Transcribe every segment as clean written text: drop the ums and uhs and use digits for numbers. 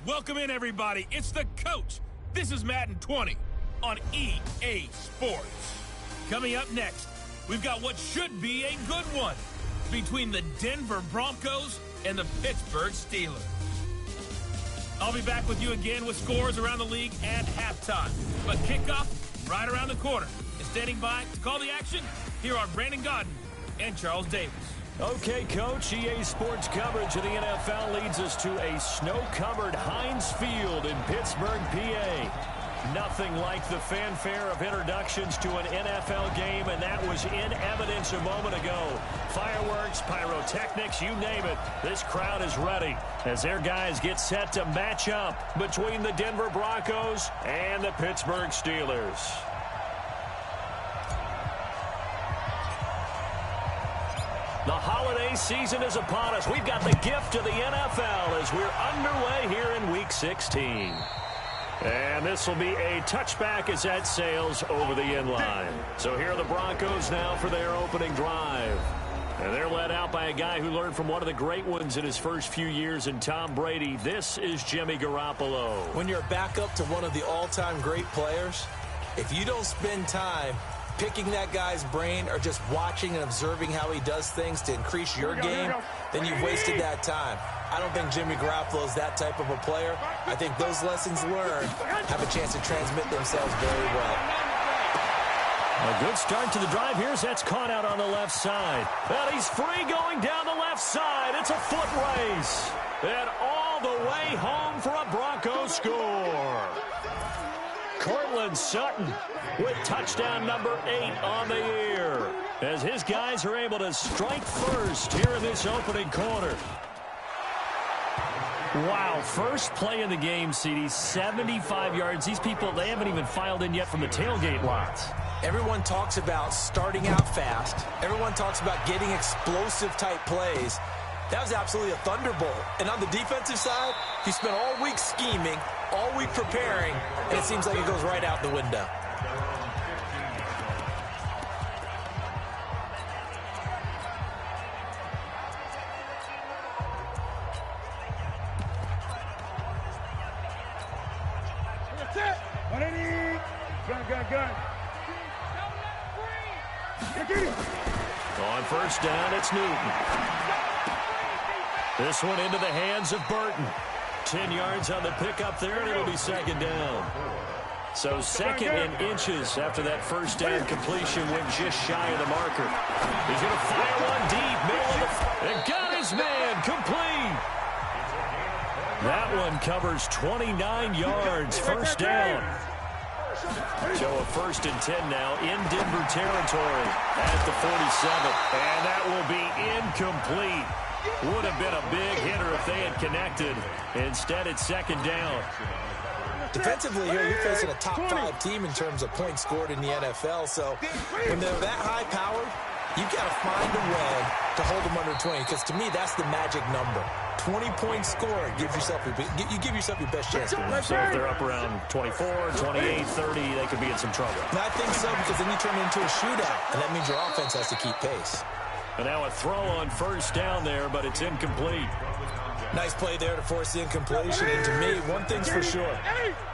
Welcome in, everybody. It's the coach. This is Madden 20 on EA Sports. Coming up next, we've got what should be a good one between the Denver Broncos and the Pittsburgh Steelers. I'll be back with you again with scores around the league at halftime. But kickoff right around the corner. And standing by to call the action, here are Brandon Godden and Charles Davis. Okay, Coach, EA Sports coverage of the NFL leads us to a snow-covered Heinz Field in Pittsburgh, PA. Nothing like the fanfare of introductions to an NFL game, and that was in evidence a moment ago. Fireworks, pyrotechnics, you name it. This crowd is ready as their guys get set to match up between the Denver Broncos and the Pittsburgh Steelers. The holiday season is upon us. We've got the gift of the NFL as we're underway here in Week 16. And this will be a touchback as that sails over the inline. So here are the Broncos now for their opening drive. And they're led out by a guy who learned from one of the great ones in his first few years in Tom Brady. This is Jimmy Garoppolo. When you're back up to one of the all-time great players, if you don't spend time picking that guy's brain or just watching and observing how he does things to increase your game, then you've wasted that time. I don't think Jimmy Garoppolo is that type of a player. I think those lessons learned have a chance to transmit themselves very well. A good start to the drive here as that's caught out on the left side. And he's free going down the left side. It's a foot race. And all the way home for a Broncos score. Cortland Sutton with touchdown number 8 on the year as his guys are able to strike first here in this opening quarter. Wow, first play in the game, CD, 75 yards. These people, they haven't even filed in yet from the tailgate lots. Everyone talks about starting out fast. Everyone talks about getting explosive type plays. That was absolutely a thunderbolt. And on the defensive side, he spent all week scheming, all week preparing, and it seems like it goes right out the window. That's it. 180. Gun. On first down, it's Newton. This one into the hands of Burton. 10 yards on the pickup there, and it'll be second down. So second in inches after that first down completion went just shy of the marker. He's going to fire one deep, middle of the... And got his man complete. That one covers 29 yards, first down. So a 1st and 10 now in Denver territory at the 47. And that will be incomplete. Would have been a big hitter if they had connected. Instead, it's second down. Defensively here, you're facing a top 5 team in terms of points scored in the NFL. So when they're that high powered, you've got to find a way to hold them under 20. Because to me, that's the magic number. 20-point score gives yourself you give yourself your best chance to win. So if they're up around 24, 28, 30, they could be in some trouble. And I think so, because then you turn it into a shootout, and that means your offense has to keep pace. And now a throw on first down there, but it's incomplete. Nice play there to force the incompletion. And to me, one thing's for sure.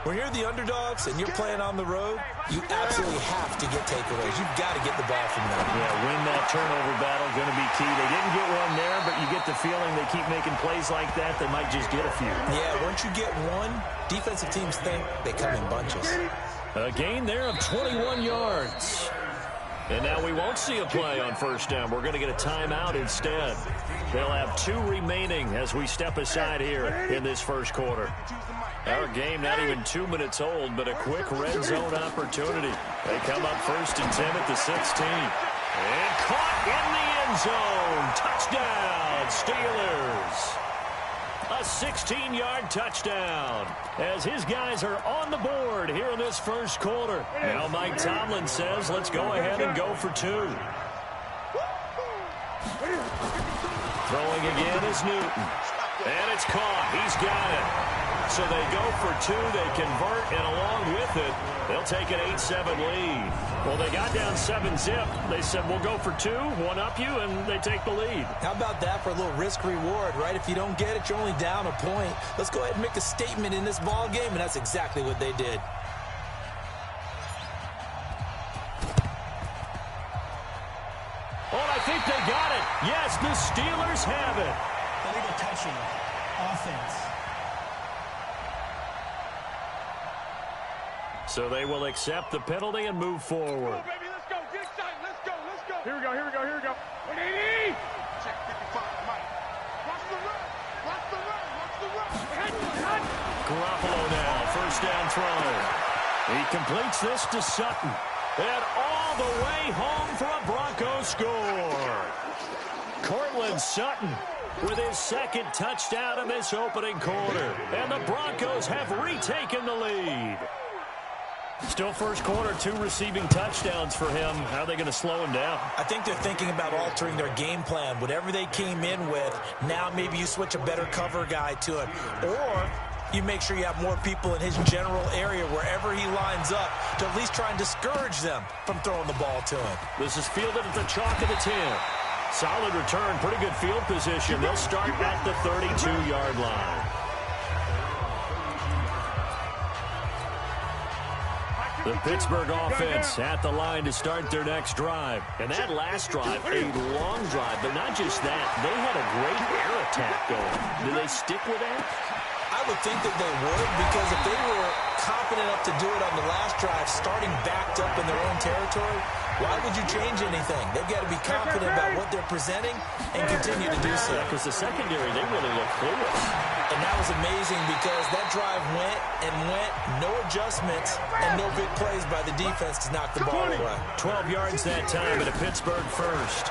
When you're the underdogs and you're playing on the road, you absolutely have to get takeaways. You've got to get the ball from them. Yeah, win that turnover battle, going to be key. They didn't get one there, but you get the feeling they keep making plays like that, they might just get a few. Yeah, once you get one, defensive teams think they come in bunches. A gain there of 21 yards. And now we won't see a play on first down. We're going to get a timeout instead. They'll have 2 remaining as we step aside here in this first quarter. Our game not even 2 minutes old, but a quick red zone opportunity. They come up 1st and 10 at the 16. And caught in the end zone. Touchdown, Steelers. A 16-yard touchdown as his guys are on the board here in this first quarter. Now Mike Tomlin says, let's go ahead and go for 2. Throwing again is Newton. And it's caught. He's got it. So they go for two, they convert, and along with it, they'll take an 8-7 lead. Well, they got down 7-zip. They said, we'll go for two, one up you, and they take the lead. How about that for a little risk-reward, right? If you don't get it, you're only down a point. Let's go ahead and make a statement in this ball game, and that's exactly what they did. Oh, I think they got it. Yes, the Steelers have it. Illegal touching. Offense. So they will accept the penalty and move forward. Come on, baby, let's go. Get excited. Let's go. Let's go. Here we go. Here we go. Here we go. 180. Check 55, Mike. Watch the run. Watch the run. Watch the run. Garoppolo now, first down throw. He completes this to Sutton. And all the way home for a Broncos score. Cortland Sutton with his second touchdown in this opening quarter. And the Broncos have retaken the lead. Still first quarter, 2 receiving touchdowns for him. How are they going to slow him down? I think they're thinking about altering their game plan. Whatever they came in with, now maybe you switch a better cover guy to it. Or you make sure you have more people in his general area wherever he lines up to at least try and discourage them from throwing the ball to him. This is fielded at the chalk of the 10. Solid return, pretty good field position. They'll start at the 32-yard line. The Pittsburgh offense at the line to start their next drive. And that last drive, a long drive, but not just that. They had a great air attack going. Do they stick with that? I would think that they would, because if they were confident enough to do it on the last drive, starting backed up in their own territory, why would you change anything? They've got to be confident about what they're presenting and continue to do so. Because the secondary, they really look clueless. And that was amazing because that drive went and went, no adjustments, and no big plays by the defense to knock the ball away. 12 yards that time at a Pittsburgh first.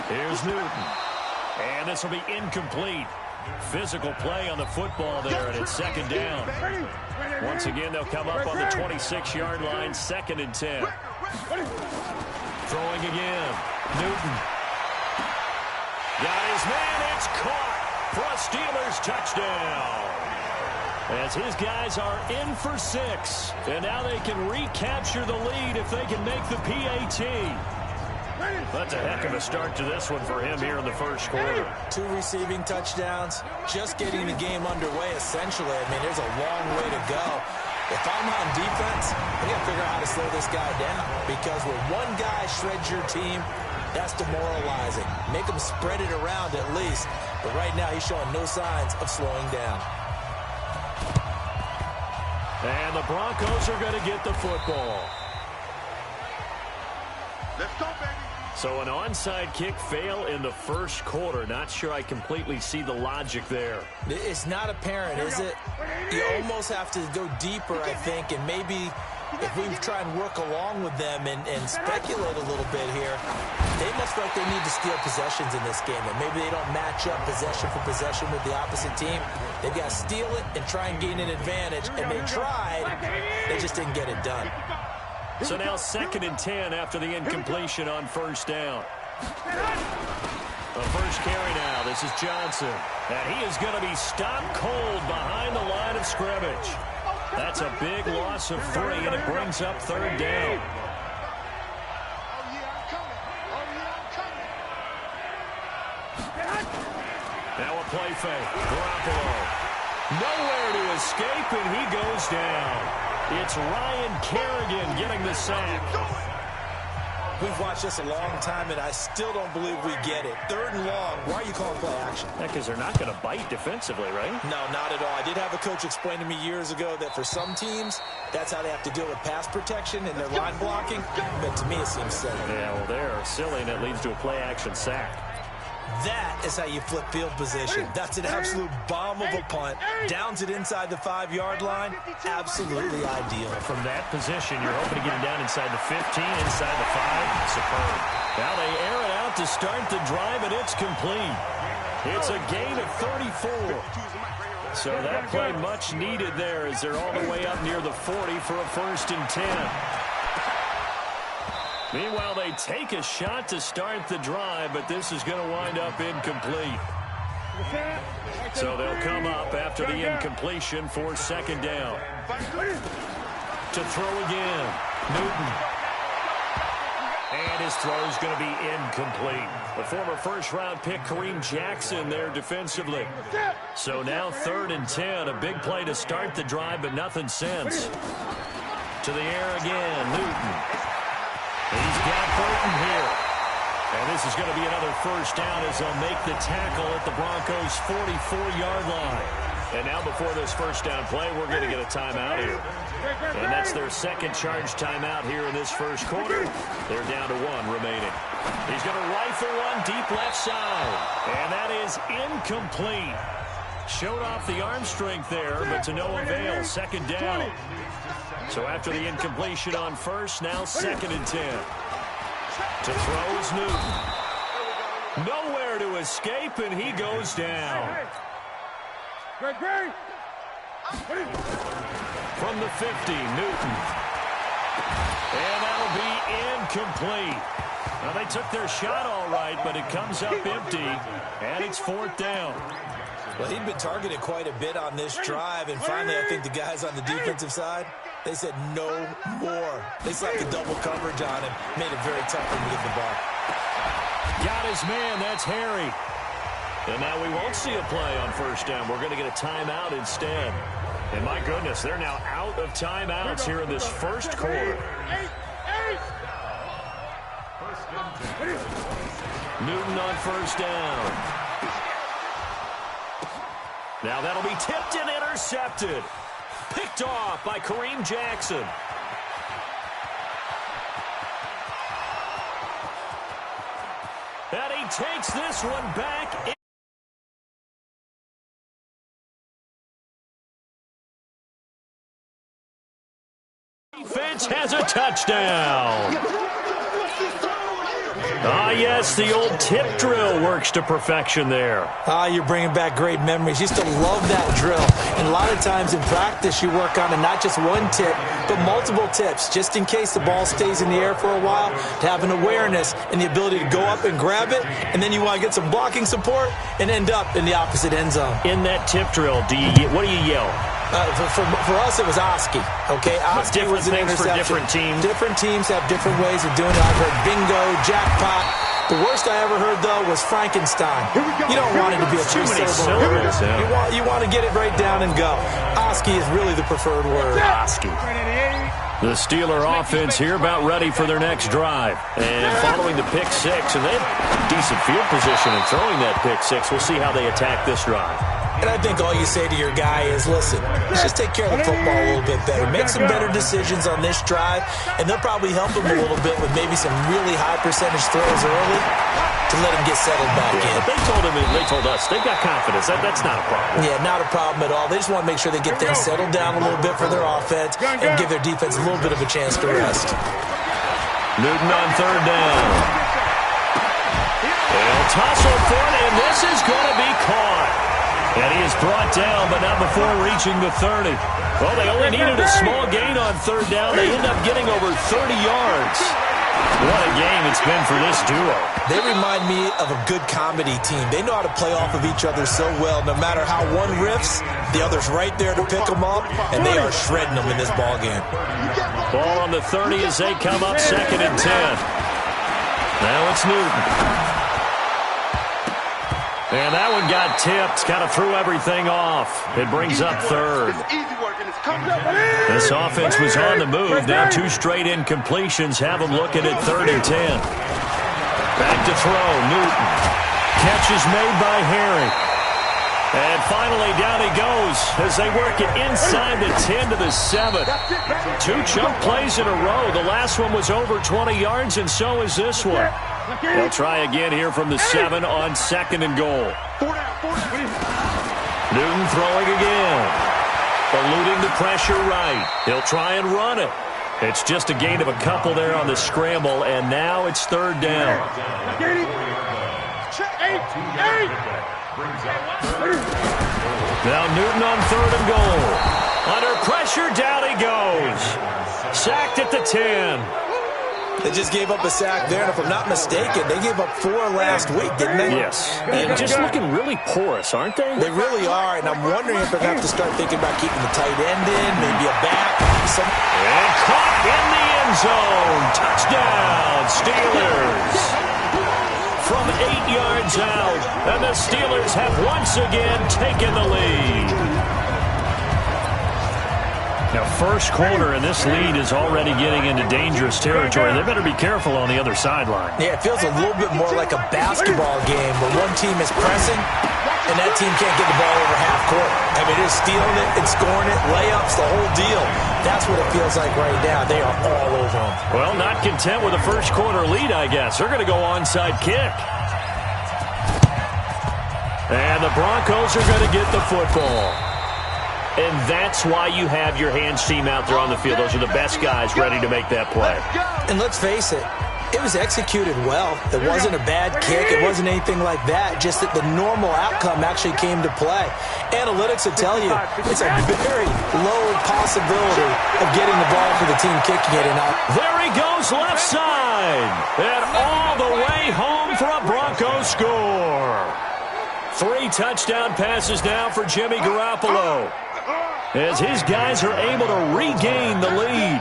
Here's Newton. And this will be incomplete. Physical play on the football there, and it's second down. Once again, they'll come up on the 26-yard line, 2nd and 10. Throwing again. Newton. Got his man. It's caught for a Steelers touchdown. As his guys are in for 6. And now they can recapture the lead if they can make the PAT. That's a heck of a start to this one for him here in the first quarter. 2 receiving touchdowns, just getting the game underway, essentially. I mean, there's a long way to go. If I'm on defense, I got to figure out how to slow this guy down, because when one guy shreds your team, that's demoralizing. Make him spread it around at least. But right now, he's showing no signs of slowing down. And the Broncos are going to get the football. Let's go, baby. So an onside kick fail in the first quarter. Not sure I completely see the logic there. It's not apparent, is it? You almost have to go deeper, I think, and maybe if we try and work along with them and speculate a little bit here, they must feel like they need to steal possessions in this game, and maybe they don't match up possession for possession with the opposite team. They've got to steal it and try and gain an advantage, and they tried. They just didn't get it done. So now 2nd and 10 after the incompletion on first down. The first carry now. This is Johnson. And he is going to be stopped cold behind the line of scrimmage. That's a big loss of 3, and it brings up 3rd down. Now a play fake. Garoppolo. Nowhere to escape, and he goes down. It's Ryan Kerrigan getting the sack. We've watched this a long time, and I still don't believe we get it. 3rd and long. Why are you calling play action? Yeah, because they're not going to bite defensively, right? No, not at all. I did have a coach explain to me years ago that for some teams, that's how they have to deal with pass protection and their line blocking. But to me, it seems silly. Yeah, well, they're silly, and it leads to a play action sack. That is how you flip field position. That's an absolute bomb of a punt. Downs it inside the 5-yard line. Absolutely ideal. From that position, you're hoping to get it down inside the 15, inside the 5. Superb. Now they air it out to start the drive, and it's complete. It's a gain of 34. So that play much needed there as they're all the way up near the 40 for a 1st and 10. Meanwhile, they take a shot to start the drive, but this is going to wind up incomplete. So they'll come up after the incompletion for second down. To throw again, Newton. And his throw is going to be incomplete. The former first-round pick, Kareem Jackson, there defensively. So now 3rd and 10. A big play to start the drive, but nothing since. To the air again, Newton. He's got Burton here. And this is going to be another first down as they'll make the tackle at the Broncos' 44-yard line. And now before this first down play, we're going to get a timeout here. And that's their second charge timeout here in this first quarter. They're down to 1 remaining. He's going to rifle one deep left side. And that is incomplete. Showed off the arm strength there, but to no avail. Second down. So after the incompletion on first, now 2nd and 10. To throw is Newton. Nowhere to escape, and he goes down. From the 50, Newton. And that'll be incomplete. Now, they took their shot all right, but it comes up empty, and it's 4th down. Well, he'd been targeted quite a bit on this drive, and finally I think the guys on the defensive side, they said no more. They slapped the double coverage on him, made it very tough for him to get the ball. Got his man, that's Harry. And now we won't see a play on first down. We're going to get a timeout instead. And my goodness, they're now out of timeouts here in this first quarter. Newton on first down. Now that'll be tipped and intercepted. Picked off by Kareem Jackson. And he takes this one back. Defense has a touchdown. Ah, yes, the old tip drill works to perfection there. You're bringing back great memories. Used to love that drill. And a lot of times in practice, you work on it, not just one tip, but multiple tips, just in case the ball stays in the air for a while, to have an awareness and the ability to go up and grab it, and then you want to get some blocking support and end up in the opposite end zone. In that tip drill, what do you yell? For us, it was Oski. Okay, Oski was an interception. For different teams. Different teams have different ways of doing it. I've heard bingo, jackpot. The worst I ever heard, though, was Frankenstein. You don't want it to be a two-syllable. You want to get it right down and go. Oski is really the preferred word. Oski. The Steeler offense here about ready for their next drive. And following the pick six, and they have decent field position in throwing that pick six. We'll see how they attack this drive. And I think all you say to your guy is, listen, let's just take care of the football a little bit better. Make some better decisions on this drive, and they'll probably help him a little bit with maybe some really high percentage throws early to let him get settled back in. But they told us they've got confidence. That's not a problem. Yeah, not a problem at all. They just want to make sure they get things settled down a little bit for their offense and give their defense a little bit of a chance to rest. Newton on third down. They'll tussle for it, and this is going to be caught. And he is brought down, but not before reaching the 30. Well, they only needed a small gain on third down. They end up getting over 30 yards. What a game it's been for this duo. They remind me of a good comedy team. They know how to play off of each other so well. No matter how one riffs, the other's right there to pick them up, and they are shredding them in this ball game. Ball on the 30 as they come up 2nd and 10. Now it's Newton. And that one got tipped, kind of threw everything off. It brings up third. This offense was on the move. Now 2 straight incompletions have them looking at 3rd and 10. Back to throw, Newton. Catch is made by Harry. And finally down he goes as they work it inside the 10 to the 7. 2 chunk plays in a row. The last one was over 20 yards, and so is this one. They'll try again here from the 7 on 2nd and goal. Newton throwing again. Eluding the pressure right. He'll try and run it. It's just a gain of a couple there on the scramble, and now it's 3rd down. Now Newton on 3rd and goal. 3rd and goal. Under pressure, down he goes. Sacked at the 10. 2 chunk plays in a row. The last one was over 20 yards, and so is this one. They'll try again here from the 7 on 2nd and goal. Newton throwing again. Eluding the pressure right. He'll try and run it. It's just a gain of a couple there on the scramble, and now it's 3rd down. Now Newton on 3rd and goal. On their pressure, down he goes. Sacked at the 10. They just gave up a sack there, and if I'm not mistaken, they gave up 4 last week, didn't they? Yes. And just looking really porous, aren't they? They really are, and I'm wondering if they're going to have to start thinking about keeping the tight end in, maybe a back. And caught in the end zone. Touchdown, Steelers. From 8 yards out, and the Steelers have once again taken the lead. Now, first quarter, and this lead is already getting into dangerous territory. They better be careful on the other sideline. Yeah, it feels a little bit more like a basketball game where one team is pressing, and that team can't get the ball over half court. I mean, they're stealing it and scoring it, layups, the whole deal. That's what it feels like right now. They are all over them. Well, not content with a first quarter lead, I guess. They're going to go onside kick. And the Broncos are going to get the football. And that's why you have your hands team out there on the field. Those are the best guys ready to make that play. And let's face it, it was executed well. It wasn't a bad kick. It wasn't anything like that. Just that the normal outcome actually came to play. Analytics will tell you it's a very low possibility of getting the ball for the team kicking it. And there he goes left side. And all the way home for a Broncos score. 3 touchdown passes now for Jimmy Garoppolo, as his guys are able to regain the lead.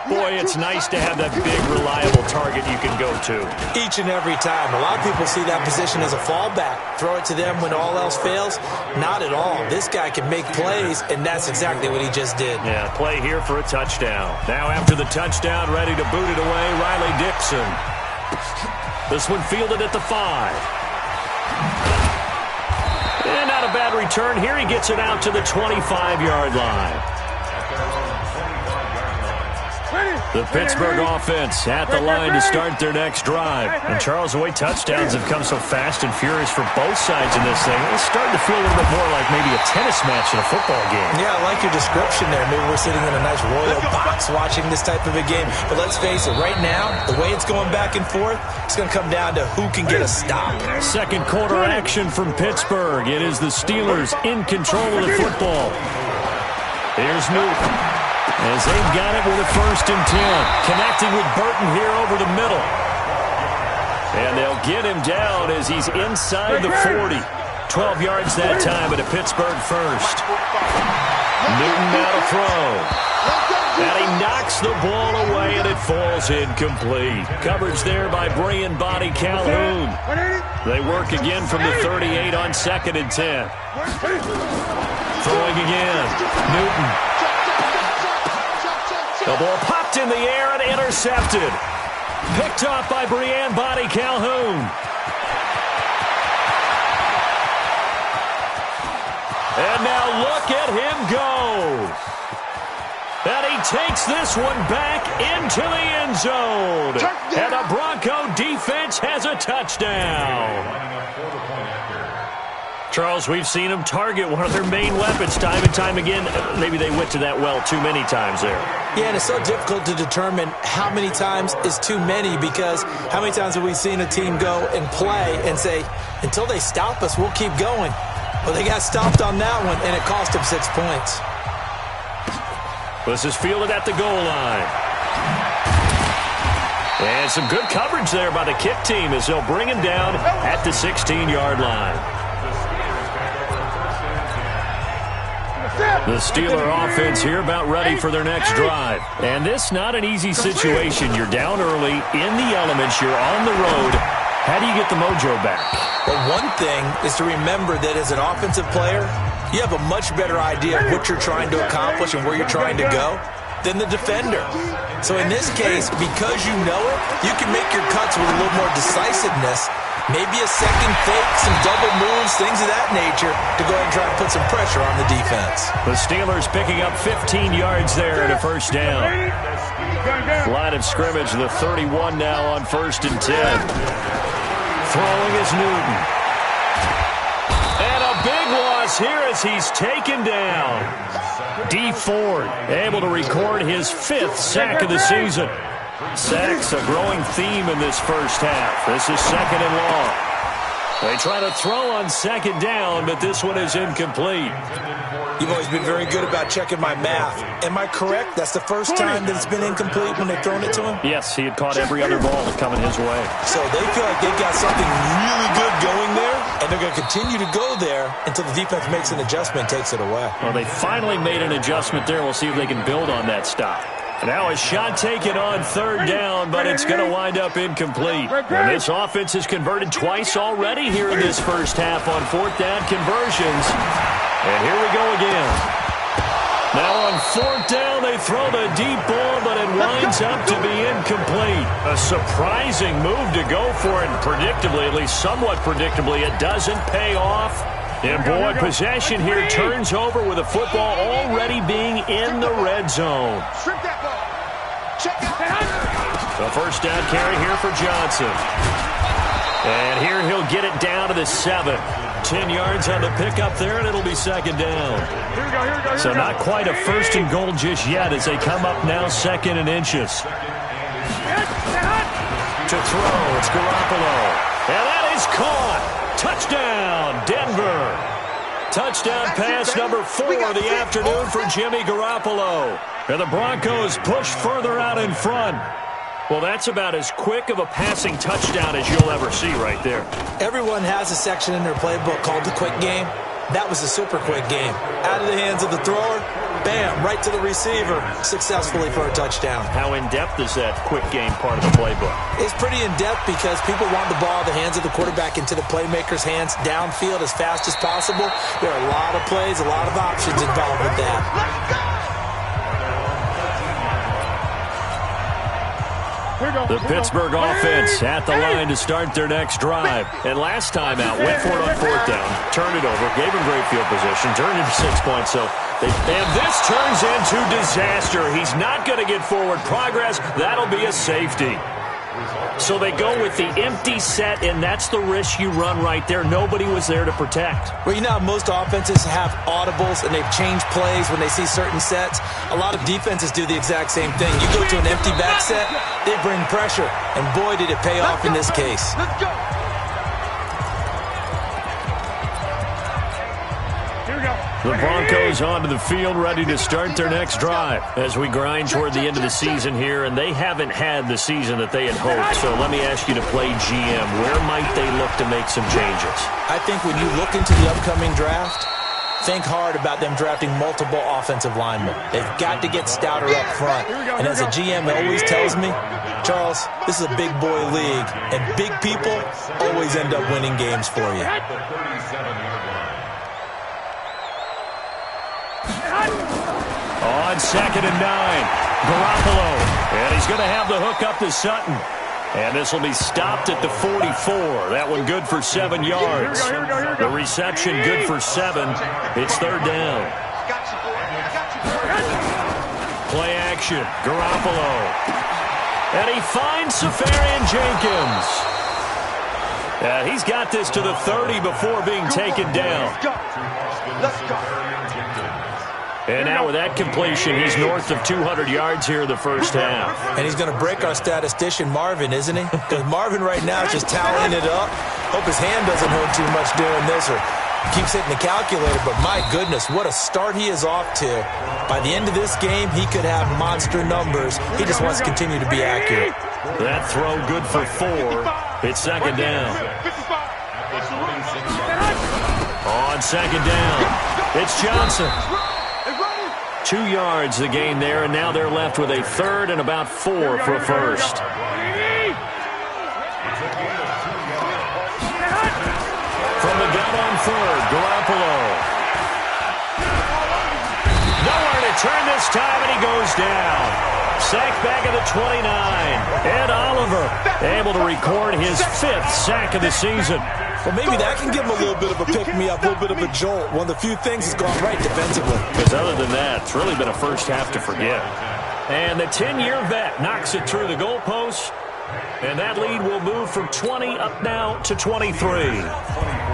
Boy, it's nice to have that big, reliable target you can go to. Each and every time. A lot of people see that position as a fallback. Throw it to them when all else fails. Not at all. This guy can make plays, and that's exactly what he just did. Yeah, play here for a touchdown. Now after the touchdown, ready to boot it away, Riley Dixon. This one fielded at the 5. And not a bad return here. He gets it out to the 25-yard line. The Pittsburgh offense at the line to start their next drive. And Charles, the way touchdowns have come so fast and furious for both sides in this thing, it's starting to feel a little bit more like maybe a tennis match in a football game. Yeah, I like your description there. Maybe we're sitting in a nice royal box watching this type of a game. But let's face it, right now, the way it's going back and forth, it's going to come down to who can get a stop. Second quarter action from Pittsburgh. It is the Steelers in control of the football. Here's Newton, as they've got it with a 1st and 10. Connecting with Burton here over the middle. And they'll get him down as he's inside the 40. 12 yards that time at a Pittsburgh first. Newton now to throw. And he knocks the ball away, and it falls incomplete. Coverage there by Brian Body Calhoun. They work again from the 38 on 2nd and 10. Throwing again. Newton. The ball popped in the air and intercepted. Picked off by Brian Body Calhoun. And now look at him go. And he takes this one back into the end zone. And the Bronco defense has a touchdown. Charles, we've seen them target one of their main weapons time and time again. Maybe they went to that well too many times there. Yeah, and it's so difficult to determine how many times is too many, because how many times have we seen a team go and play and say, until they stop us, we'll keep going. Well, they got stopped on that one, and it cost them 6 points. This is fielded at the goal line. And some good coverage there by the kick team as they'll bring him down at the 16-yard line. The Steeler offense here about ready for their next drive. And this not an easy situation. You're down early, in the elements, you're on the road. How do you get the mojo back? Well, one thing is to remember that as an offensive player, you have a much better idea of what you're trying to accomplish and where you're trying to go than the defender. So in this case, because you know it, you can make your cuts with a little more decisiveness. Maybe a second fake, some double moves, things of that nature to go ahead and try to put some pressure on the defense. The Steelers picking up 15 yards there at a 1st down. Line of scrimmage, the 31 now on 1st and 10. Throwing is Newton. And a big loss here as he's taken down. D. Ford able to record his 5th sack of the season. Sacks a growing theme in this first half. This is 2nd and long. They try to throw on second down, but this one is incomplete. You've always been very good about checking my math. Am I correct? That's the first time that it's been incomplete when they've thrown it to him? Yes, he had caught every other ball coming his way. So they feel like they've got something really good going there, and they're going to continue to go there until the defense makes an adjustment and takes it away. Well, they finally made an adjustment there. We'll see if they can build on that stop. Now a shot taken on third down, but it's going to wind up incomplete. And this offense has converted twice already here in this first half on fourth down conversions. And here we go again. Now on fourth down, they throw the deep ball, but it winds up to be incomplete. A surprising move to go for it, and predictably, at least somewhat predictably, it doesn't pay off. And boy, possession here turns over with the football already being in the red zone. The first down carry here for Johnson. And here he'll get it down to the 7. 10 yards on the pickup there, and it'll be second down. So not quite a first and goal just yet as they come up now second and inches. To throw, it's Garoppolo. And that is caught. Touchdown, Denver. Touchdown pass number 4 of the afternoon for Jimmy Garoppolo. And the Broncos push further out in front. Well, that's about as quick of a passing touchdown as you'll ever see right there. Everyone has a section in their playbook called the quick game. That was a super quick game. Out of the hands of the thrower, bam, right to the receiver, successfully for a touchdown. How in-depth is that quick game part of the playbook? It's pretty in-depth because people want the ball in the hands of the quarterback into the playmaker's hands downfield as fast as possible. There are a lot of plays, a lot of options involved with that. The Pittsburgh offense at the line to start their next drive. And last time out, went for it on fourth down, turned it over, gave him great field position, turned into 6 points. And this turns into disaster. He's not going to get forward progress. That'll be a safety. So they go with the empty set, and that's the risk you run right there. Nobody was there to protect. Well, you know how most offenses have audibles, and they've changed plays when they see certain sets? A lot of defenses do the exact same thing. You go to an empty back set, they bring pressure, and boy, did it pay off in this case. Let's go. The Broncos onto the field ready to start their next drive as we grind toward the end of the season here, and they haven't had the season that they had hoped. So let me ask you to play GM. Where might they look to make some changes? I think when you look into the upcoming draft, think hard about them drafting multiple offensive linemen. They've got to get stouter up front. And as a GM always tells me, Charles, this is a big boy league, and big people always end up winning games for you. On second and 9, Garoppolo. And he's going to have the hook up to Sutton. And this will be stopped at the 44. That one good for 7 yards. The reception good for 7. It's third down. Play action. Garoppolo. And he finds Safarian Jenkins. He's got this to the 30 before being taken down. Let's go. And now with that completion, he's north of 200 yards here in the first half. And he's going to break our statistician, Marvin, isn't he? Because Marvin right now is just tallying it up. Hope his hand doesn't hurt too much doing this or keeps hitting the calculator. But my goodness, what a start he is off to. By the end of this game, he could have monster numbers. He just wants to continue to be accurate. That throw good for 4. It's second down. On second down, it's Johnson. 2 yards the gain there, and now they're left with a third and about 4 for a first. From the gun on third, Garoppolo. Nowhere to turn this time, and he goes down. Sack back at the 29. Ed Oliver able to record his 5th sack of the season. Well, maybe that can give him a little bit of a pick-me-up, a little bit of a jolt. One of the few things that's gone right defensively. Because other than that, it's really been a first half to forget. And the 10-year vet knocks it through the goalpost. And that lead will move from 20 up now to 23.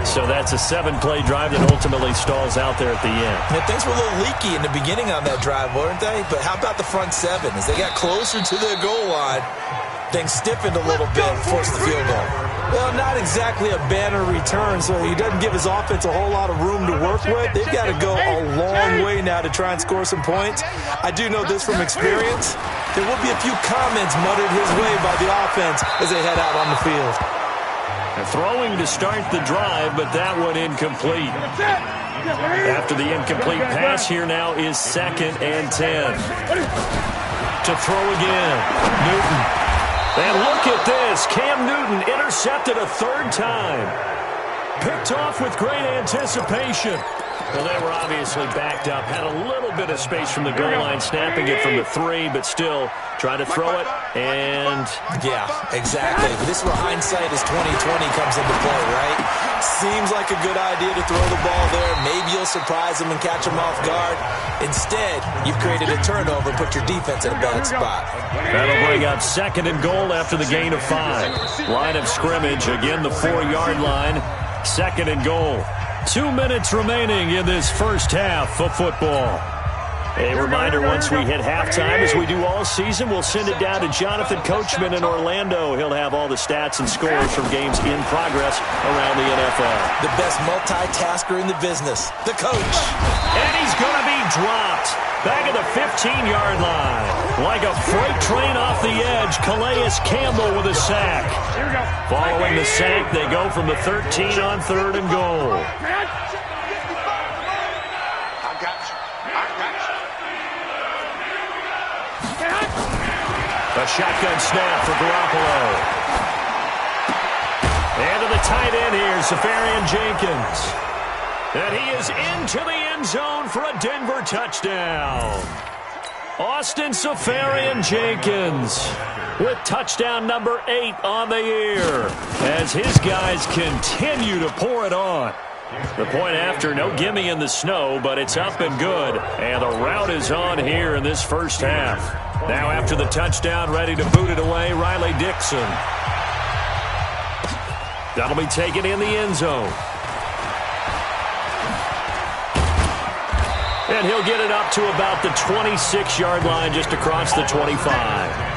So that's a 7-play drive that ultimately stalls out there at the end. Yeah, things were a little leaky in the beginning on that drive, weren't they? But how about the front 7? As they got closer to their goal line, things stiffened a little bit and forced the field goal. Well, not exactly a banner return, so he doesn't give his offense a whole lot of room to work with. They've got to go a long way now to try and score some points. I do know this from experience. There will be a few comments muttered his way by the offense as they head out on the field. They're throwing to start the drive, but that one incomplete. After the incomplete pass, here now is 2nd and 10. To throw again, Newton. And look at this. Cam Newton intercepted a 3rd time. Picked off with great anticipation. Well, they were obviously backed up. Had a little bit of space from the goal line, snapping it from the 3, but still trying to throw it. And yeah, exactly. This is where hindsight is 20/20 comes into play, right? Seems like a good idea to throw the ball there. Maybe you'll surprise them and catch them off guard. Instead, you've created a turnover and put your defense in a bad spot. That'll bring up 2nd and goal after the gain of 5. Line of scrimmage, again the 4-yard line. 2nd and goal. 2 minutes remaining in this first half of football. A reminder, once we hit halftime, as we do all season, we'll send it down to Jonathan Coachman in Orlando. He'll have all the stats and scores from games in progress around the NFL. The best multitasker in the business, the coach. And he's going to be dropped. Back at the 15-yard line. Like a freight train off the edge, Calais Campbell with a sack. Following the sack, they go from the 13 on 3rd and goal. A shotgun snap for Garoppolo. And to the tight end here, Safarian Jenkins. And he is into the end zone for a Denver touchdown. Austin Safarian Jenkins with touchdown number 8 on the year as his guys continue to pour it on. The point after, no gimme in the snow, but it's up and good. And the route is on here in this first half. Now after the touchdown, ready to boot it away, Riley Dixon. That'll be taken in the end zone. And he'll get it up to about the 26-yard line, just across the 25.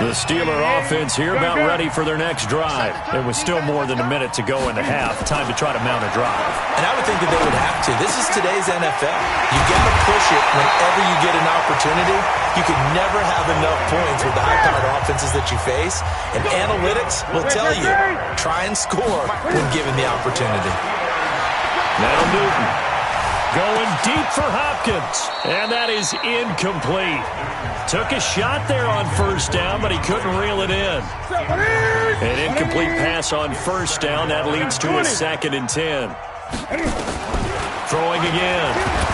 The Steeler offense here about ready for their next drive. There was still more than a minute to go in the half. Time to try to mount a drive. And I would think that they would have to. This is today's NFL. You got to push it whenever you get an opportunity. You can never have enough points with the high-powered offenses that you face. And analytics will tell you, try and score when given the opportunity. Now Newton going deep for Hopkins. And that is incomplete. Took a shot there on 1st down, but he couldn't reel it in. An incomplete pass on 1st down. That leads to a 2nd and 10. Throwing again.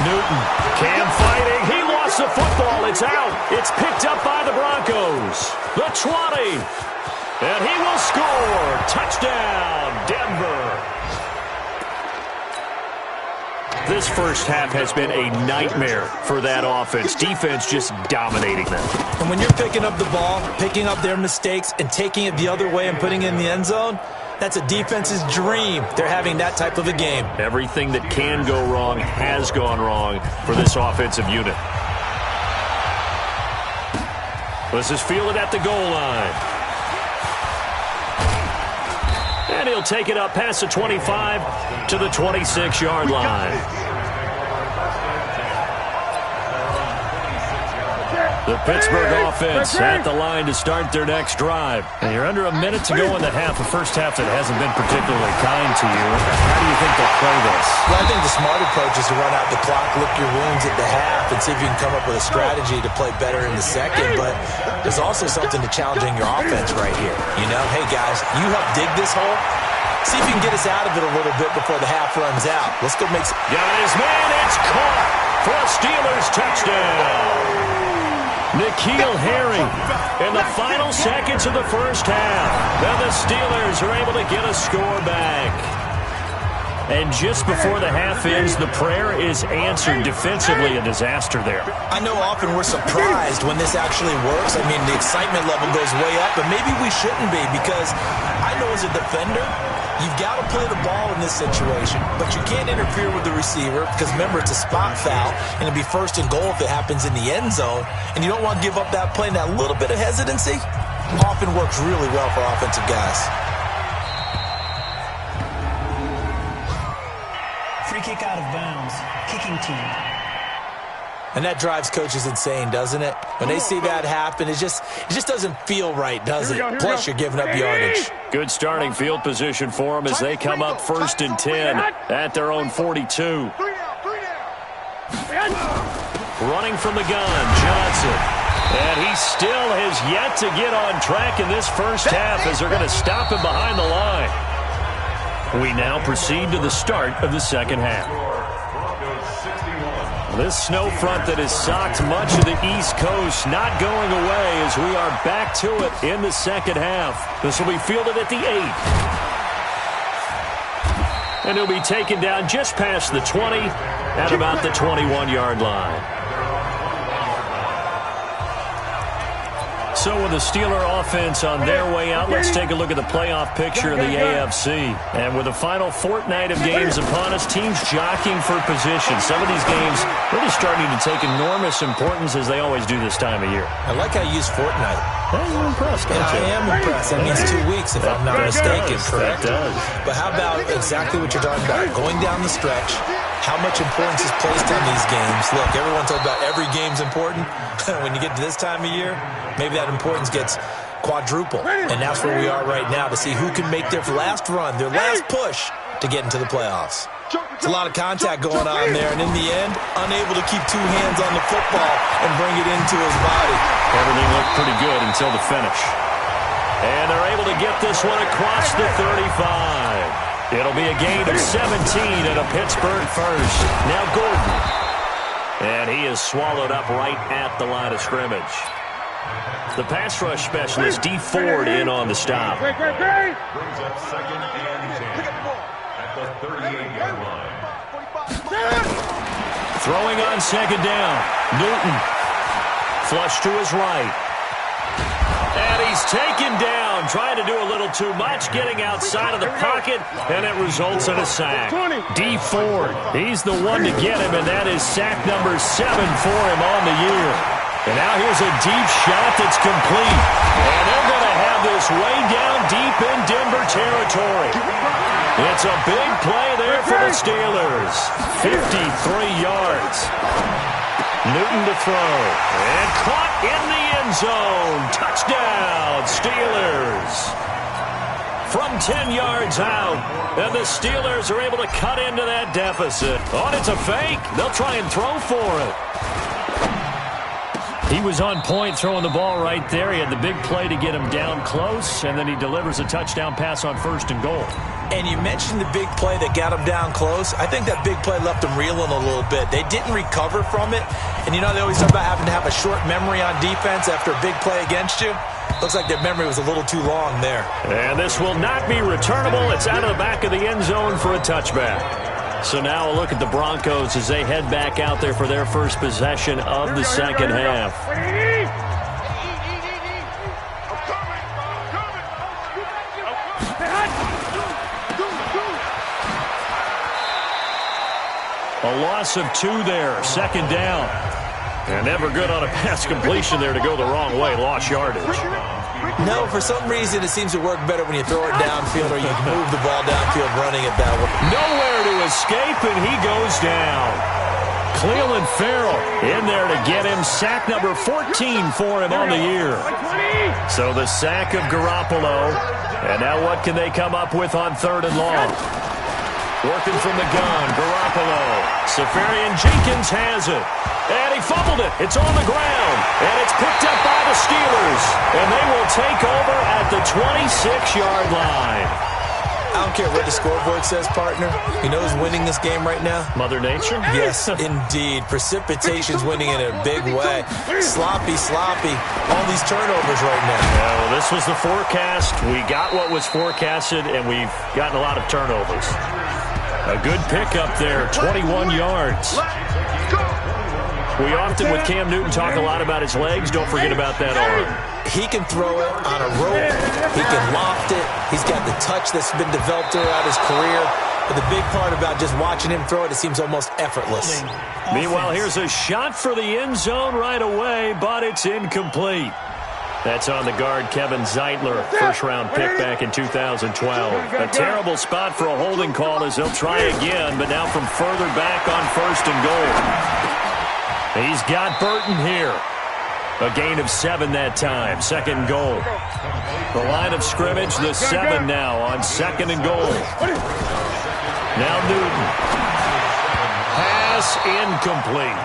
Newton. Cam fighting. He lost the football. It's out. It's picked up by the Broncos. The 20. And he will score. Touchdown, Denver. This first half has been a nightmare for that offense. Defense just dominating them. And when you're picking up the ball, picking up their mistakes, and taking it the other way and putting it in the end zone, that's a defense's dream. They're having that type of a game. Everything that can go wrong has gone wrong for this offensive unit. This is fielded at the goal line. And he'll take it up past the 25 to the 26-yard line. The Pittsburgh offense at the line to start their next drive. And you're under a minute to go in the half, a first half that hasn't been particularly kind to you. How do you think they'll play this? Well, I think the smart approach is to run out the clock, lick your wounds at the half, and see if you can come up with a strategy to play better in the second. But there's also something to challenging your offense right here. You know, hey, guys, you help dig this hole. See if you can get us out of it a little bit before the half runs out. Let's go make some... Got his man. It's caught for a Steelers touchdown. N'Keal Harry in the final seconds of the first half. Then the Steelers are able to get a score back. And just before the half ends, the prayer is answered defensively. A disaster there. I know often we're surprised when this actually works. I mean, the excitement level goes way up, but maybe we shouldn't be, because I know as a defender, you've got to play the ball in this situation, but you can't interfere with the receiver because, remember, it's a spot foul, and it'll be first and goal if it happens in the end zone, and you don't want to give up that play. And that little bit of hesitancy often works really well for offensive guys. Free kick out of bounds. Kicking team. And that drives coaches insane, doesn't it? When they see that happen, it just doesn't feel right, does it? Plus, you're giving up yardage. Good starting field position for them as they come up 1st and 10 at their own 42. Running from the gun, Johnson. And he still has yet to get on track in this first half as they're going to stop him behind the line. We now proceed to the start of the second half. This snow front that has socked much of the East Coast not going away as we are back to it in the second half. This will be fielded at the 8. And he'll be taken down just past the 20 at about the 21-yard line. So with the Steeler offense on their way out, let's take a look at the playoff picture in the AFC. And with the final fortnight of games upon us, teams jockeying for position. Some of these games really starting to take enormous importance as they always do this time of year. I like how you use fortnight. You're impressed, don't you? I am impressed. That means 2 weeks, if I'm not mistaken, correct? That does. But how about exactly what you're talking about? Going down the stretch, how much importance is placed on these games? Look, everyone talks about every game's important. When you get to this time of year, maybe that importance gets quadruple. And that's where we are right now, to see who can make their last run, their last push to get into the playoffs. It's a lot of contact going on there, and in the end, unable to keep 2 hands on the football and bring it into his body. Everything looked pretty good until the finish. And they're able to get this one across the 35. It'll be a gain of 17 and a Pittsburgh first. Now Gordon. And he is swallowed up right at the line of scrimmage. The pass rush specialist, D. Ford, in on the stop. Brings up 2nd and 10 at the 38-yard line. Throwing on 2nd down. Newton. Flush to his right. And he's taken down, trying to do a little too much, getting outside of the pocket, and it results in a sack. D. Ford, he's the one to get him, and that is sack number 7 for him on the year. And now here's a deep shot that's complete. And they're going to have this way down deep in Denver territory. It's a big play there for the Steelers. 53 yards. Newton to throw. And caught in the end zone. Touchdown, Steelers. From 10 yards out. And the Steelers are able to cut into that deficit. Oh, it's a fake. They'll try and throw for it. He was on point throwing the ball right there. He had the big play to get him down close, and then he delivers a touchdown pass on 1st and goal. And you mentioned the big play that got him down close. I think that big play left him reeling a little bit. They didn't recover from it. And you know, they always talk about having to have a short memory on defense after a big play against you. Looks like their memory was a little too long there. And this will not be returnable. It's out of the back of the end zone for a touchback. So now a look at the Broncos as they head back out there for their first possession of the second half. A loss of 2 there, 2nd down. And never good on a pass completion there to go the wrong way, lost yardage. No, for some reason it seems to work better when you throw it downfield or you move the ball downfield running it that way. Nowhere to escape, and he goes down. Cleveland Farrell in there to get him. Sack number 14 for him on the year. So the sack of Garoppolo. And now what can they come up with on 3rd and long? Working from the gun, Garoppolo. Safarian Jenkins has it. And he fumbled it. It's on the ground. And it's picked up by the Steelers. And they will take over at the 26-yard line. I don't care what the scoreboard says, partner. You know who's winning this game right now? Mother Nature? Yes, indeed. Precipitation's winning in a big way. Sloppy. All these turnovers right now. Well, this was the forecast. We got what was forecasted, and we've gotten a lot of turnovers. A good pickup there, 21 yards. We often, with Cam Newton, talk a lot about his legs. Don't forget about that arm. He can throw it on a rope. He can loft it. He's got the touch that's been developed throughout his career. But the big part about just watching him throw it, it seems almost effortless. Meanwhile, here's a shot for the end zone right away, but it's incomplete. That's on the guard, Kevin Zeitler, first-round pick back in 2012. A terrible spot for a holding call as he'll try again, but now from further back on 1st and goal. He's got Burton here. A gain of 7 that time, 2nd goal. The line of scrimmage, the 7 now on 2nd and goal. Now Newton. Pass incomplete.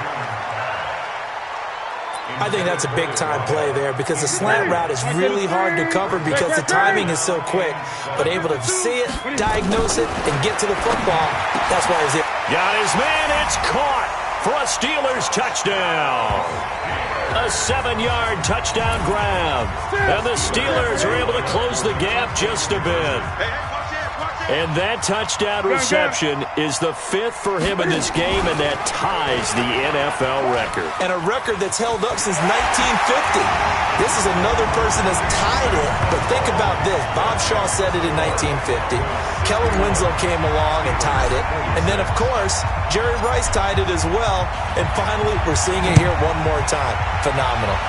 I think that's a big-time play there because the slant route is really hard to cover because the timing is so quick. But able to see it, diagnose it, and get to the football, that's why he's here. Got his man, it's caught for a Steelers touchdown. A 7-yard touchdown grab. And the Steelers are able to close the gap just a bit. And that touchdown reception is the 5th for him in this game, and that ties the NFL record. And a record that's held up since 1950. This is another person that's tied it, but think about this. Bob Shaw said it in 1950. Kellen Winslow came along and tied it. And then, of course, Jerry Rice tied it as well. And finally, we're seeing it here one more time. Phenomenal.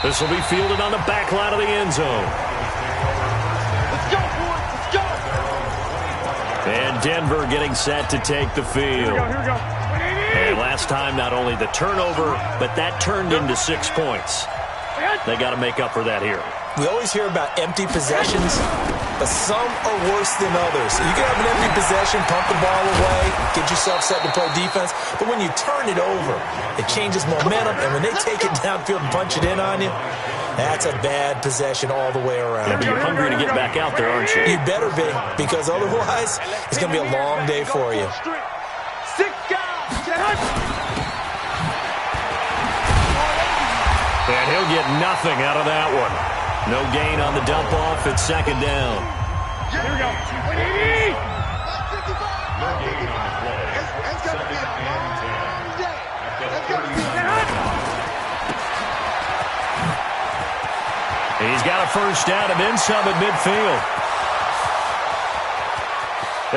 This will be fielded on the back line of the end zone. And Denver getting set to take the field. Here we go. And last time, not only the turnover, but that turned into 6 points. They got to make up for that here. We always hear about empty possessions, but some are worse than others. You can have an empty possession, pump the ball away, get yourself set to play defense, but when you turn it over, it changes momentum, and when they take it downfield and punch it in on you, that's a bad possession all the way around. Yeah, but you're hungry to get back out there, aren't you? You better be, because otherwise, it's going to be a long day for you. And he'll get nothing out of that one. No gain on the dump off. It's 2nd down. Here we go. He's got a first down and then some at midfield.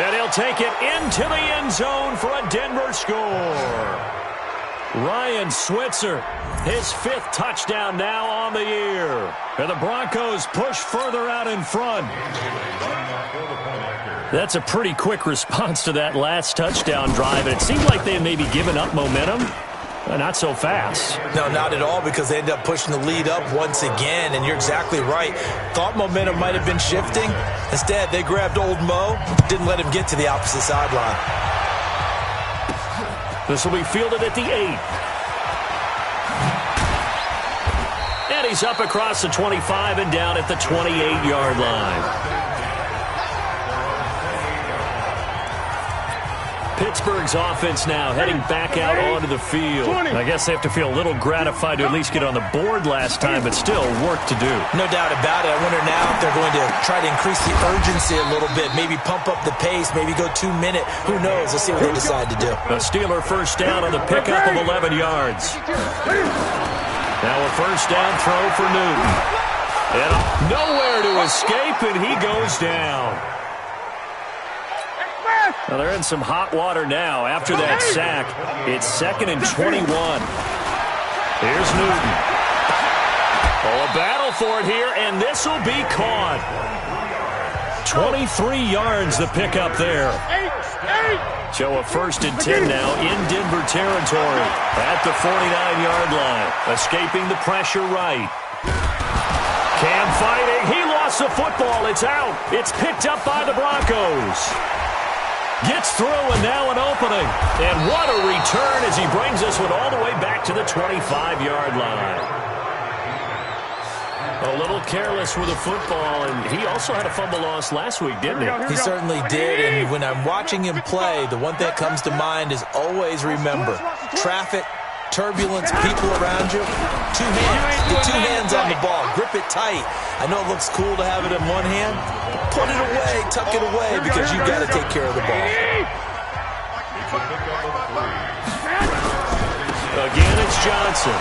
And he'll take it into the end zone for a Denver score. Ryan Switzer, his 5th touchdown now on the year. And the Broncos push further out in front. That's a pretty quick response to that last touchdown drive. And it seemed like they had maybe given up momentum. Not so fast. No, not at all, because they ended up pushing the lead up once again, and you're exactly right. Thought momentum might have been shifting. Instead, they grabbed old Mo, didn't let him get to the opposite sideline. This will be fielded at the 8. And he's up across the 25 and down at the 28-yard line. Pittsburgh's offense now heading back out onto the field. I guess they have to feel a little gratified to at least get on the board last time, but still work to do. No doubt about it. I wonder now if they're going to try to increase the urgency a little bit, maybe pump up the pace, maybe go 2-minute. Who knows? Let's see what they decide to do. A Steeler first down on the pickup of 11 yards. Now a first down throw for Newton. And nowhere to escape, and he goes down. Well, they're in some hot water now after that sack. It's 2nd and 21. Here's Newton. Oh, a battle for it here, and this will be caught. 23 yards the pickup there. So a 1st and 10 now in Denver territory at the 49-yard line. Escaping the pressure right. Cam fighting. He lost the football. It's out. It's picked up by the Broncos. Gets through, and now an opening. And what a return as he brings this one all the way back to the 25-yard line. A little careless with the football, and he also had a fumble loss last week, didn't he? He certainly did, and when I'm watching him play, the one thing that comes to mind is always remember, traffic, turbulence, people around you. Two hands. Get two hands on the ball. Grip it tight. I know it looks cool to have it in one hand. Put it away. Tuck it away because you've got to take care of the ball. Again, it's Johnson.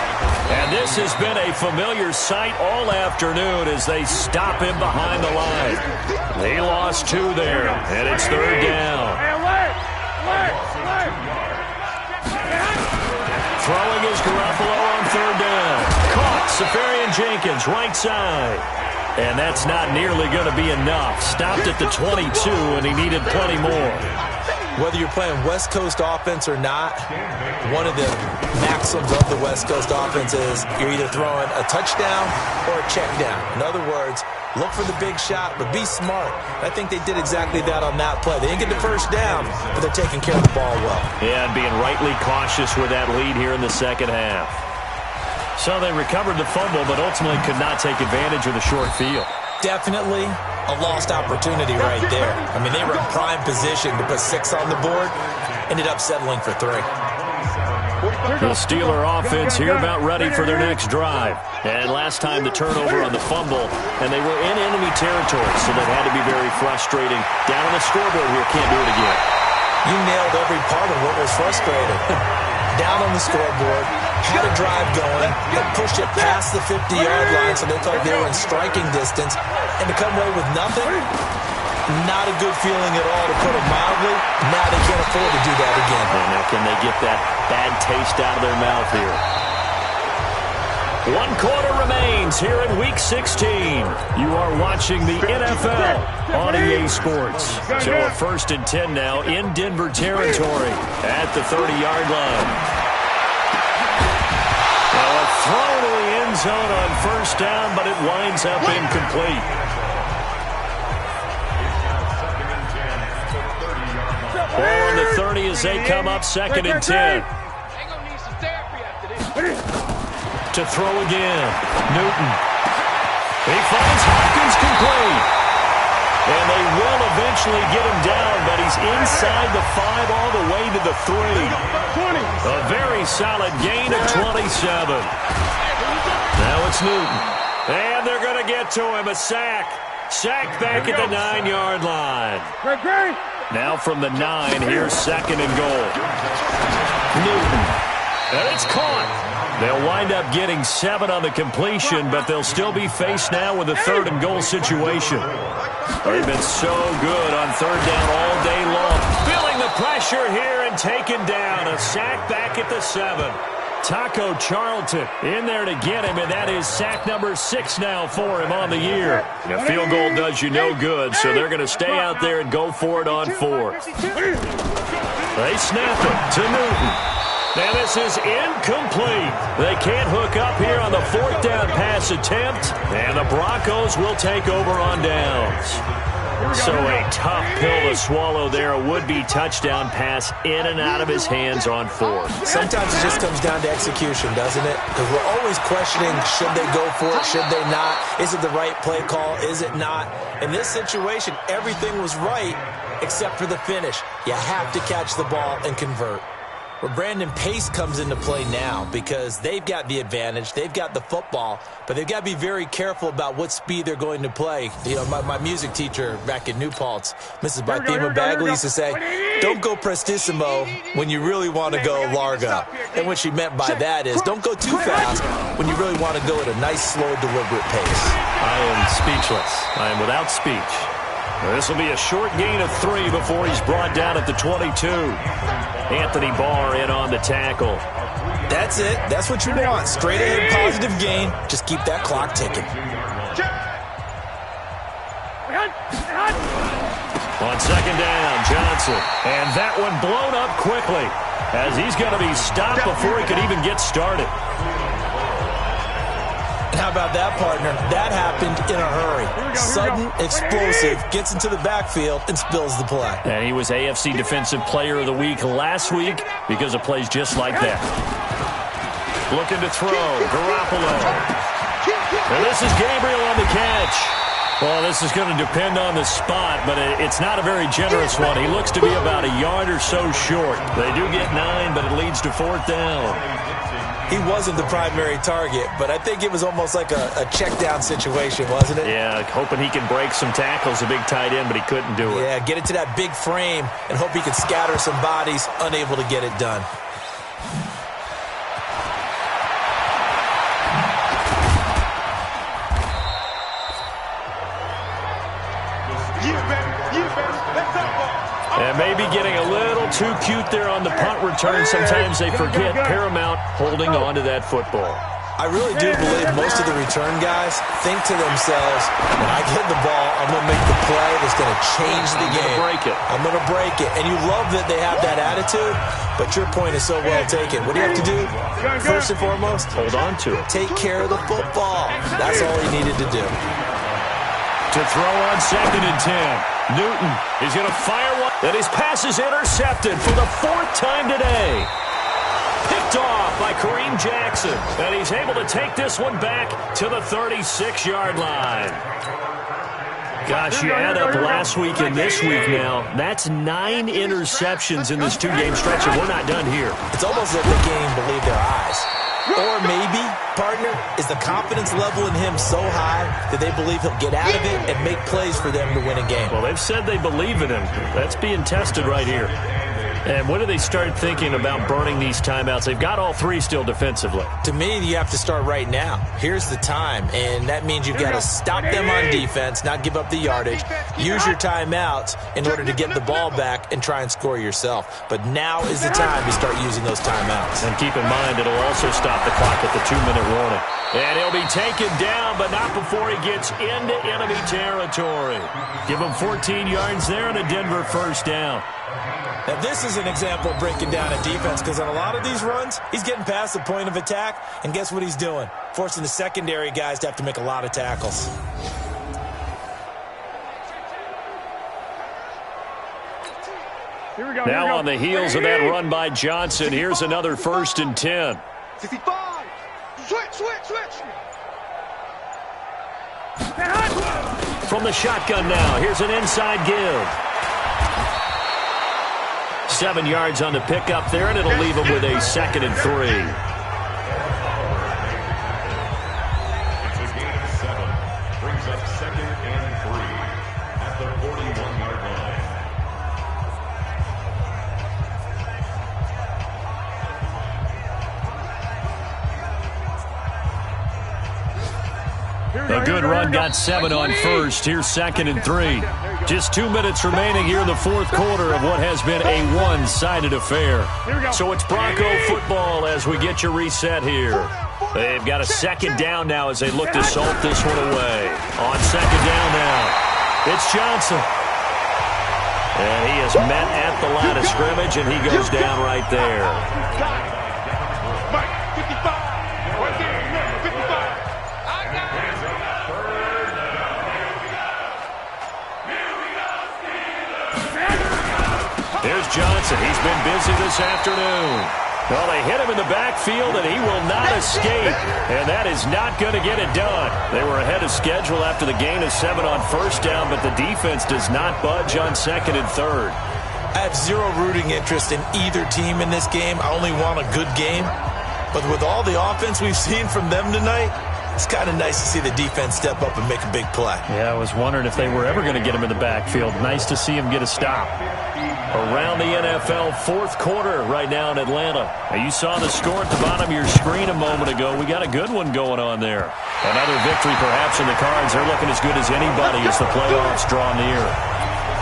And this has been a familiar sight all afternoon as they stop him behind the line. They lost 2 there, and it's 3rd down. Throwing is Garoppolo on 3rd down. Caught, Safarian-Jenkins, right side. And that's not nearly going to be enough. Stopped at the 22, and he needed plenty more. Whether you're playing West Coast offense or not, one of the maxims of the West Coast offense is you're either throwing a touchdown or a check down. In other words, look for the big shot, but be smart. I think they did exactly that on that play. They didn't get the first down, but they're taking care of the ball well. Yeah, and being rightly cautious with that lead here in the second half. So they recovered the fumble, but ultimately could not take advantage of the short field. Definitely a lost opportunity right there. I mean, they were in prime position to put 6 on the board, ended up settling for 3. The Steeler offense here about ready for their next drive. And last time the turnover on the fumble, and they were in enemy territory, so that had to be very frustrating. Down on the scoreboard here, can't do it again. You nailed every part of what was frustrating. Down on the scoreboard, had a drive going, had pushed it past the 50-yard line, so they thought they were in striking distance, and to come away with nothing, not a good feeling at all, to put it mildly. Now they can't afford to do that again. And now can they get that bad taste out of their mouth here? 1 quarter remains here in Week 16. You are watching the NFL on EA Sports. So a 1st and 10 now in Denver territory at the 30-yard line. Now a throw to the end zone on 1st down, but it winds up incomplete. Ball on the 30 as they come up 2nd and 10. To throw again. Newton. He finds Hopkins complete. And they will eventually get him down, but he's inside the 5 all the way to the 3. A very solid gain of 27. Now it's Newton. And they're going to get to him. A sack. Sack back at the 9-yard line. Now from the 9, here's 2nd and goal. Newton. And it's caught. They'll wind up getting 7 on the completion, but they'll still be faced now with a 3rd and goal situation. They've been so good on 3rd down all day long. Feeling the pressure here and taken down. A sack back at the 7. Taco Charlton in there to get him, and that is sack number 6 now for him on the year. And a field goal does you no good, so they're going to stay out there and go for it on 4th. They snap it to Newton. And this is incomplete. They can't hook up here on the 4th down pass attempt, and the Broncos will take over on downs. So a tough pill to swallow there. A would-be touchdown pass in and out of his hands on 4th. Sometimes it just comes down to execution, doesn't it? Because we're always questioning, should they go for it, should they not? Is it the right play call, is it not? In this situation, everything was right except for the finish. You have to catch the ball and convert. Well, Brandon, pace comes into play now because they've got the advantage. They've got the football, but they've got to be very careful about what speed they're going to play. You know, my music teacher back in New Paltz, Mrs. Bathema Bagley, used to say, don't go prestissimo when you really want to go largo. And what she meant by that is don't go too fast when you really want to go at a nice, slow, deliberate pace. I am speechless. I am without speech. This will be a short gain of 3 before he's brought down at the 22. Anthony Barr in on the tackle. That's it. That's what you want. Straight ahead positive gain. Just keep that clock ticking. On 2nd down, Johnson. And that one blown up quickly as he's going to be stopped before he could even get started. How about that, partner? That happened in a hurry. Sudden, explosive, gets into the backfield, and spills the play. And he was AFC Defensive Player of the Week last week because of plays just like that. Looking to throw, Garoppolo. And this is Gabriel on the catch. Well, this is going to depend on the spot, but it's not a very generous one. He looks to be about a yard or so short. They do get 9, but it leads to 4th down. He wasn't the primary target, but I think it was almost like a check down situation, wasn't it? Yeah, hoping he can break some tackles, a big tight end, but he couldn't do it. Yeah, get it to that big frame and hope he can scatter some bodies, unable to get it done. And maybe getting a little too cute there on the punt return. Sometimes they forget paramount holding on to that football. I really do believe most of the return guys think to themselves, when I get the ball, I'm going to make the play that's going to change the game. I'm going to break it. And you love that they have that attitude, but your point is so well taken. What do you have to do? First and foremost, hold on to it. Take care of the football. That's all he needed to do. To throw on 2nd and 10. Newton is going to fire one. And his pass is intercepted for the 4th time today. Picked off by Kareem Jackson. And he's able to take this one back to the 36-yard line. Gosh, you add up last week and this week now. That's 9 interceptions in this 2-game stretch, and we're not done here. It's almost like they can't even believe their eyes. Or maybe, partner, is the confidence level in him so high that they believe he'll get out of it and make plays for them to win a game. Well, they've said they believe in him. That's being tested right here. And when do they start thinking about burning these timeouts? They've got all 3 still defensively. To me, you have to start right now. Here's the time, and that means you've got to stop them on defense, not give up the yardage, use your timeouts in order to get the ball back and try and score yourself. But now is the time to start using those timeouts. And keep in mind, it'll also stop the clock at the 2-minute warning. And he'll be taken down, but not before he gets into enemy territory. Give him 14 yards there and a Denver first down. Now, this is an example of breaking down a defense, because on a lot of these runs, he's getting past the point of attack, and guess what he's doing? Forcing the secondary guys to have to make a lot of tackles. Now on the heels of that run by Johnson, here's another 1st and 10. 65. Switch. From the shotgun now, here's an inside give. 7 yards on the pickup there, and it'll leave him with a 2nd and 3. It's a gain of 7. Brings up 2nd and 3 at the 41-yard line. A good run got 7 on first. Here's 2nd and 3. Just 2 minutes remaining here in the 4th quarter of what has been a one-sided affair. So it's Bronco football as we get your reset here. They've got a 2nd down now as they look to salt this one away. On 2nd down now, it's Johnson. And he is met at the line of scrimmage, and he goes down right there. Mike, 55. Right there, 55. Here's Johnson. He's been busy this afternoon. Well, they hit him in the backfield, and he will not escape. And that is not going to get it done. They were ahead of schedule after the gain of 7 on first down, but the defense does not budge on 2nd and 3rd. I have zero rooting interest in either team in this game. I only want a good game. But with all the offense we've seen from them tonight, it's kind of nice to see the defense step up and make a big play. Yeah, I was wondering if they were ever going to get him in the backfield. Nice to see him get a stop. Around the NFL 4th quarter right now in Atlanta. Now, you saw the score at the bottom of your screen a moment ago. We got a good one going on there. Another victory perhaps in the cards. They're looking as good as anybody as the playoffs draw near.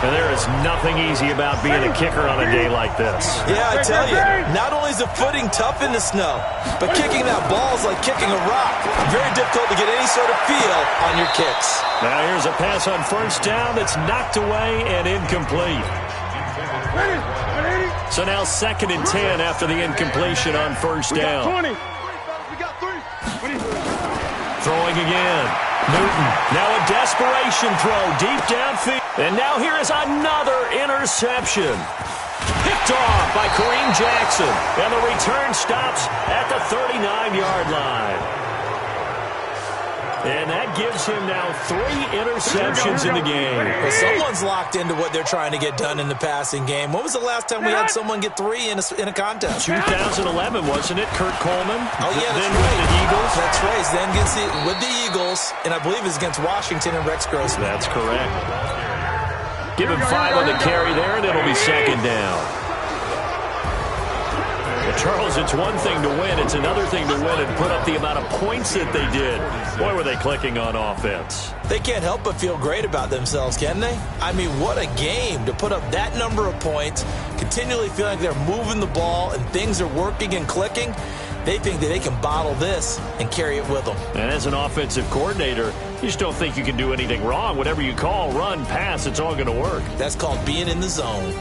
And there is nothing easy about being a kicker on a day like this. Yeah, I tell you, not only is the footing tough in the snow, but kicking that ball is like kicking a rock. Very difficult to get any sort of feel on your kicks. Now here's a pass on first down that's knocked away and incomplete. So now 2nd and 10 after the incompletion on first down. We got 3. Throwing again. Newton, now a desperation throw deep downfield. And now here is another interception. Picked off by Kareem Jackson. And the return stops at the 39-yard line. And that gives him now 3 interceptions in the game. Well, someone's locked into what they're trying to get done in the passing game. When was the last time we had someone get 3 in a contest? 2011, wasn't it? Kurt Coleman? Oh, yeah, that's then right. with the Eagles? That's right. Then gets it with the Eagles, and I believe it's against Washington and Rex Grossman. That's correct. Give him 5 on the carry there, and it'll be second down. Well, Charles, it's one thing to win. It's another thing to win and put up the amount of points that they did. Boy, were they clicking on offense. They can't help but feel great about themselves, can they? I mean, what a game to put up that number of points, continually feeling like they're moving the ball and things are working and clicking. They think that they can bottle this and carry it with them. And as an offensive coordinator, you just don't think you can do anything wrong. Whatever you call, run, pass, it's all going to work. That's called being in the zone.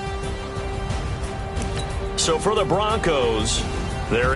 So for the Broncos, they're